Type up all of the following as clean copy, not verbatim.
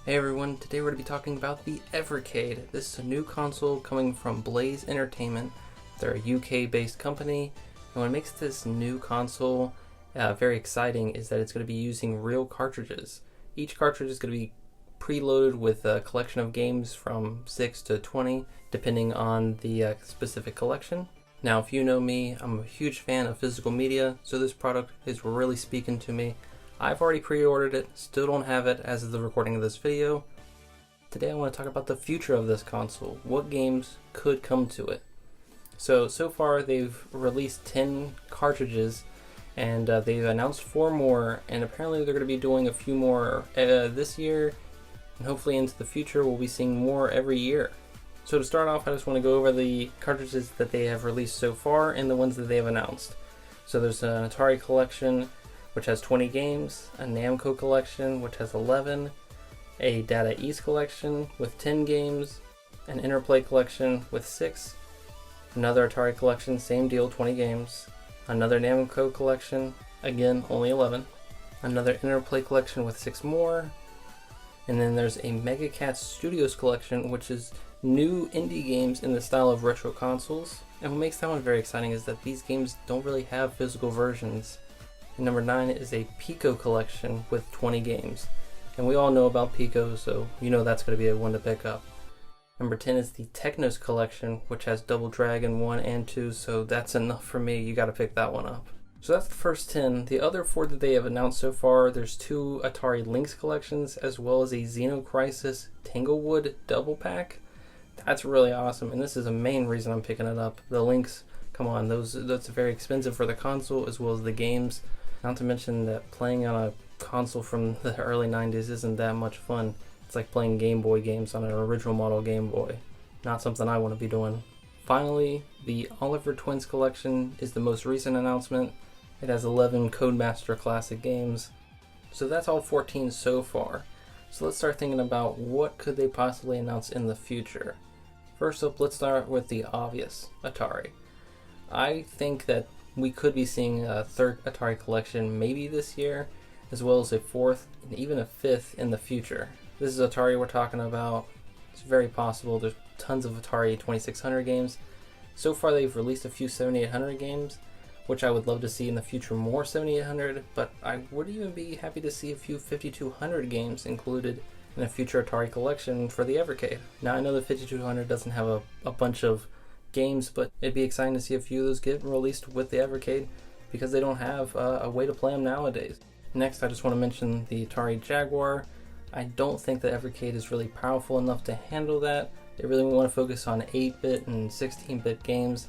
Hey everyone, today we're going to be talking about the Evercade. This is a new console coming from Blaze Entertainment. They're a UK based company, and what makes this new console very exciting is that it's going to be using real cartridges. Each cartridge is going to be preloaded with a collection of games from 6 to 20 depending on the specific collection. Now if you know me, I'm a huge fan of physical media, so this product is really speaking to me. I've already pre-ordered it, still don't have it as of the recording of this video. Today I want to talk about the future of this console. What games could come to it? So far they've released 10 cartridges and they've announced 4 more, and apparently they're going to be doing a few more this year, and hopefully into the future we'll be seeing more every year. So to start off, I just want to go over the cartridges that they have released so far and the ones that they have announced. So there's an Atari collection which has 20 games, a Namco collection which has 11, a Data East collection with 10 games, an Interplay collection with 6, another Atari collection, same deal, 20 games, another Namco collection, again only 11, another Interplay collection with 6 more, and then there's a Mega Cats Studios collection which is new indie games in the style of retro consoles. And what makes that one very exciting is that these games don't really have physical versions. And number 9 is a Pico collection with 20 games. And we all know about Pico, so you know that's going to be a one to pick up. Number 10 is the Technos collection, which has Double Dragon 1 and 2, so that's enough for me. You got to pick that one up. So that's the first 10. The other 4 that they have announced so far, there's 2 Atari Lynx collections, as well as a Xenocrisis Tanglewood double pack. That's really awesome, and this is the main reason I'm picking it up. The Lynx, come on, that's very expensive for the console as well as the games. Not to mention that playing on a console from the early 90s isn't that much fun. It's like playing Game Boy games on an original model Game Boy. Not something I want to be doing. Finally, the Oliver Twins collection is the most recent announcement. It has 11 Codemaster Classic games. So that's all 14 so far. So let's start thinking about what could they possibly announce in the future. First up, let's start with the obvious, Atari. I think that we could be seeing a 3rd Atari collection maybe this year, as well as a 4th and even a 5th in the future. This is Atari we're talking about. It's very possible. There's tons of Atari 2600 games. So far they've released a few 7800 games, which I would love to see in the future more 7800, but I would even be happy to see a few 5200 games included in a future Atari collection for the Evercade. Now I know the 5200 doesn't have a bunch of games, but it'd be exciting to see a few of those get released with the Evercade because they don't have a way to play them nowadays. Next, I just want to mention the Atari Jaguar. I don't think the Evercade is really powerful enough to handle that. They really want to focus on 8-bit and 16-bit games.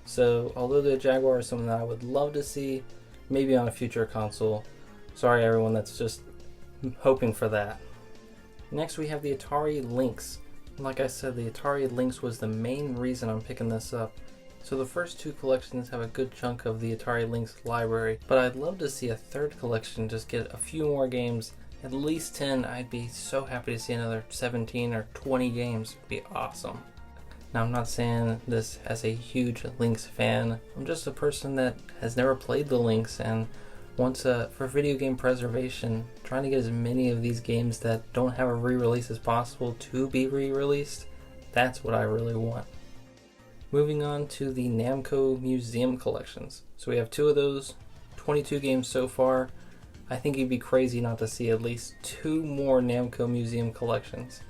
So although the Jaguar is something that I would love to see, maybe on a future console. Sorry everyone, that's just hoping for that. Next we have the Atari Lynx. Like I said, the Atari Lynx was the main reason I'm picking this up. So the first 2 collections have a good chunk of the Atari Lynx library, but I'd love to see a 3rd collection just get a few more games, at least 10. I'd be so happy to see another 17 or 20 games. It'd be awesome. Now I'm not saying this as a huge Lynx fan, I'm just a person that has never played the Lynx and wants for video game preservation, trying to get as many of these games that don't have a re-release as possible to be re-released. That's what I really want. Moving on to the Namco Museum collections. So we have 2 of those, 22 games so far. I think you'd be crazy not to see at least 2 more Namco Museum collections.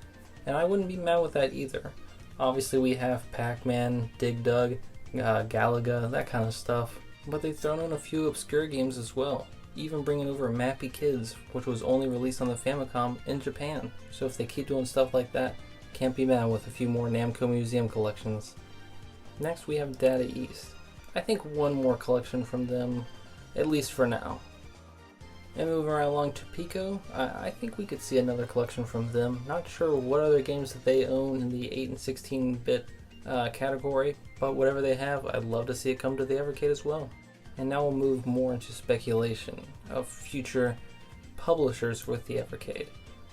And I wouldn't be mad with that either. Obviously we have Pac-Man, Dig Dug, Galaga, that kind of stuff. But they've thrown in a few obscure games as well, even bringing over Mappy Kids, which was only released on the Famicom in Japan. So if they keep doing stuff like that, can't be mad with a few more Namco Museum collections. Next we have Data East. I think 1 more collection from them, at least for now. And moving right along to Pico, I think we could see another collection from them. Not sure what other games that they own in the 8 and 16-bit category, but whatever they have, I'd love to see it come to the Evercade as well. And now we'll move more into speculation of future publishers with the Evercade.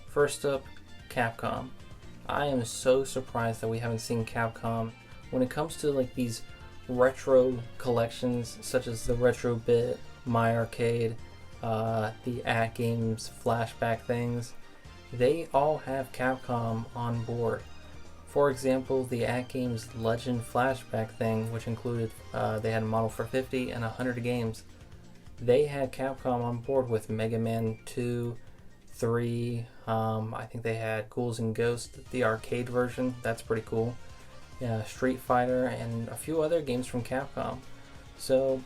First up, Capcom. I am so surprised that we haven't seen Capcom when it comes to like these retro collections such as the Retro Bit, My Arcade, the At Games flashback things. they all have Capcom on board. For example, the AtGames Legend Flashback thing, which included they had a model for 50 and 100 games. They had Capcom on board with Mega Man 2, 3, I think they had Ghouls and Ghosts, the arcade version, that's pretty cool. Yeah, Street Fighter, and a few other games from Capcom. So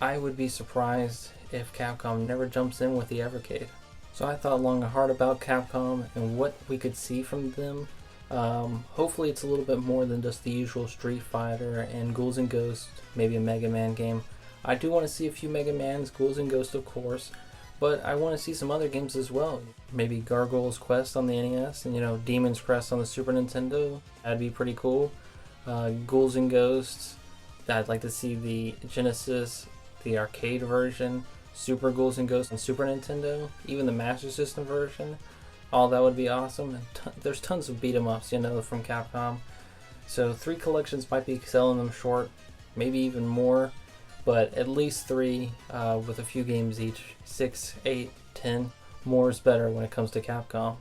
I would be surprised if Capcom never jumps in with the Evercade. So I thought long and hard about Capcom and what we could see from them. Hopefully it's a little bit more than just the usual Street Fighter and Ghouls and Ghosts, maybe a Mega Man game. I do want to see a few Mega Mans, Ghouls and Ghosts of course, but I want to see some other games as well. Maybe Gargoyle's Quest on the NES and Demon's Crest on the Super Nintendo. That'd be pretty cool. Ghouls and Ghosts, I'd like to see the Genesis, the arcade version, Super Ghouls and Ghosts on Super Nintendo, even the Master System version. All that would be awesome. And there's tons of beat 'em ups, from Capcom. So 3 collections might be selling them short, maybe even more, but at least 3 with a few games each. 6, 8, 10. More is better when it comes to Capcom.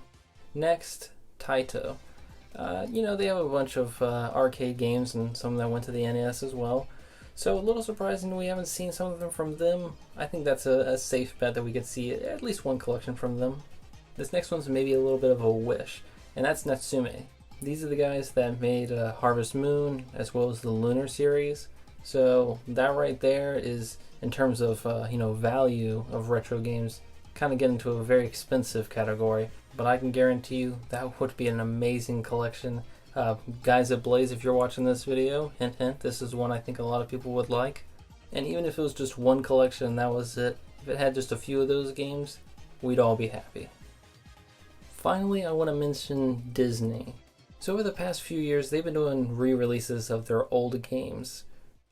Next, Taito. They have a bunch of arcade games and some that went to the NES as well. So a little surprising we haven't seen some of them from them. I think that's a safe bet that we could see at least one collection from them. This next one's maybe a little bit of a wish, and that's Natsume. These are the guys that made Harvest Moon as well as the Lunar series. So that right there is, in terms of value of retro games, kind of get into a very expensive category. But I can guarantee you that would be an amazing collection. Guys at Blaze, if you're watching this video, hint hint, this is one I think a lot of people would like. And even if it was just one collection and that was it, if it had just a few of those games, we'd all be happy. Finally, I want to mention Disney. So over the past few years, they've been doing re-releases of their old games.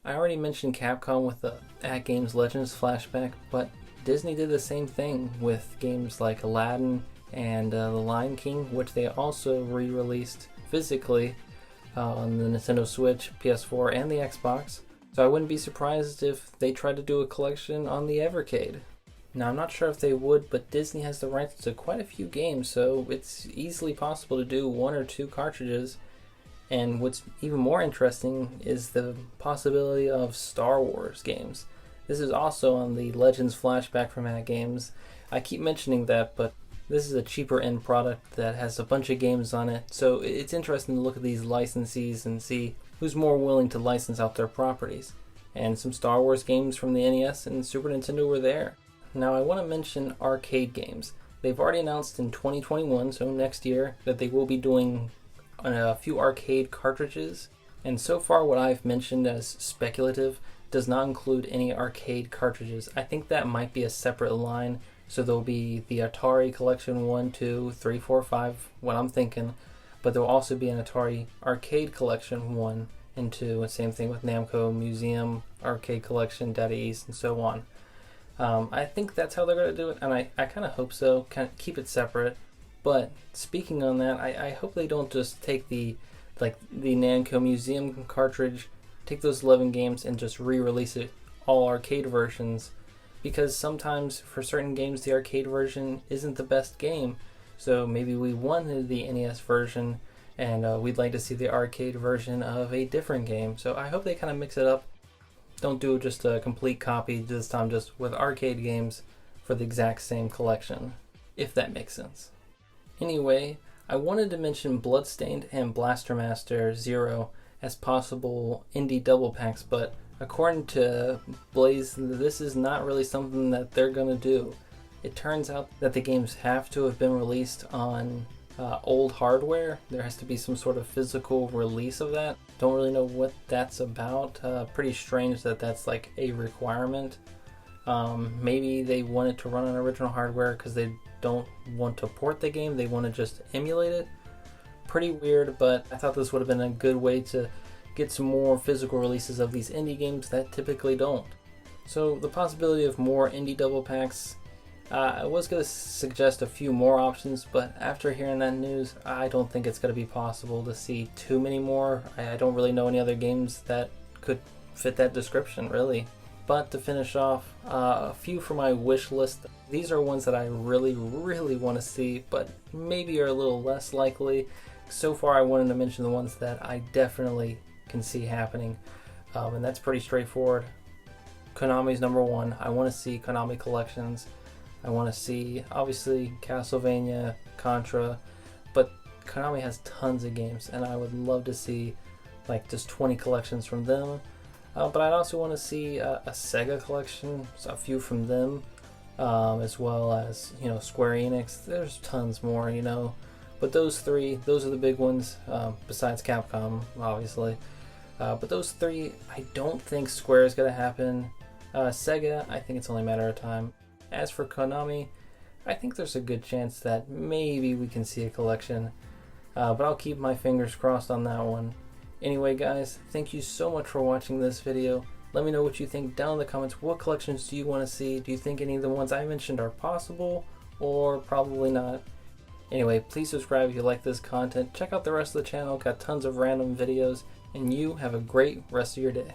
I already mentioned Capcom with the AtGames Legends Flashback, but Disney did the same thing with games like Aladdin and The Lion King, which they also re-released physically on the Nintendo Switch, PS4, and the Xbox. So I wouldn't be surprised if they tried to do a collection on the Evercade. Now I'm not sure if they would, but Disney has the rights to quite a few games, so it's easily possible to do 1 or 2 cartridges. And what's even more interesting is the possibility of Star Wars games. This is also on the Legends Flashback from AtGames. I keep mentioning that, but this is a cheaper end product that has a bunch of games on it, so it's interesting to look at these licensees and see who's more willing to license out their properties. And some Star Wars games from the NES and Super Nintendo were there. Now I want to mention arcade games. They've already announced in 2021, so next year, that they will be doing a few arcade cartridges. And so far what I've mentioned as speculative does not include any arcade cartridges. I think that might be a separate line. So there'll be the Atari Collection 1, 2, 3, 4, 5, what I'm thinking. But there'll also be an Atari Arcade Collection 1 and 2. And same thing with Namco Museum, Arcade Collection, Data East, and so on. I think that's how they're going to do it, and I kind of hope so, kind of keep it separate. But speaking on that, I hope they don't just take the Namco Museum cartridge, take those 11 games and just re-release it all arcade versions, because sometimes for certain games the arcade version isn't the best game. So maybe we wanted the NES version and we'd like to see the arcade version of a different game. So I hope they kind of mix it up. Don't do just a complete copy this time, just with arcade games for the exact same collection, if that makes sense. Anyway, I wanted to mention Bloodstained and Blaster Master Zero as possible indie double packs, but according to Blaze, this is not really something that they're going to do. It turns out that the games have to have been released on old hardware. There has to be some sort of physical release of that. Don't really know what that's about. Pretty strange that that's like a requirement. Maybe they want it to run on original hardware because they don't want to port the game. They want to just emulate it. Pretty weird, but I thought this would have been a good way to get some more physical releases of these indie games that typically don't. So the possibility of more indie double packs, I was going to suggest a few more options, but after hearing that news, I don't think it's going to be possible to see too many more. I don't really know any other games that could fit that description, really. But to finish off, a few for my wish list. These are ones that I really want to see, but maybe are a little less likely. So far I wanted to mention the ones that I definitely can see happening, and that's pretty straightforward. Konami's number one. I want to see Konami collections. I want to see, obviously, Castlevania, Contra, but Konami has tons of games, and I would love to see like just 20 collections from them. But I'd also want to see a Sega collection, so a few from them, as well as, you know, Square Enix. There's tons more, you know, but those three, those are the big ones, besides Capcom, obviously. But those three, I don't think Square is going to happen. Sega, I think it's only a matter of time. As for Konami, I think there's a good chance that maybe we can see a collection, but I'll keep my fingers crossed on that one. Anyway guys, thank you so much for watching this video. Let me know what you think down in the comments. What collections do you want to see? Do you think any of the ones I mentioned are possible, or probably not? Anyway, please subscribe if you like this content. Check out the rest of the channel, got tons of random videos, and you have a great rest of your day.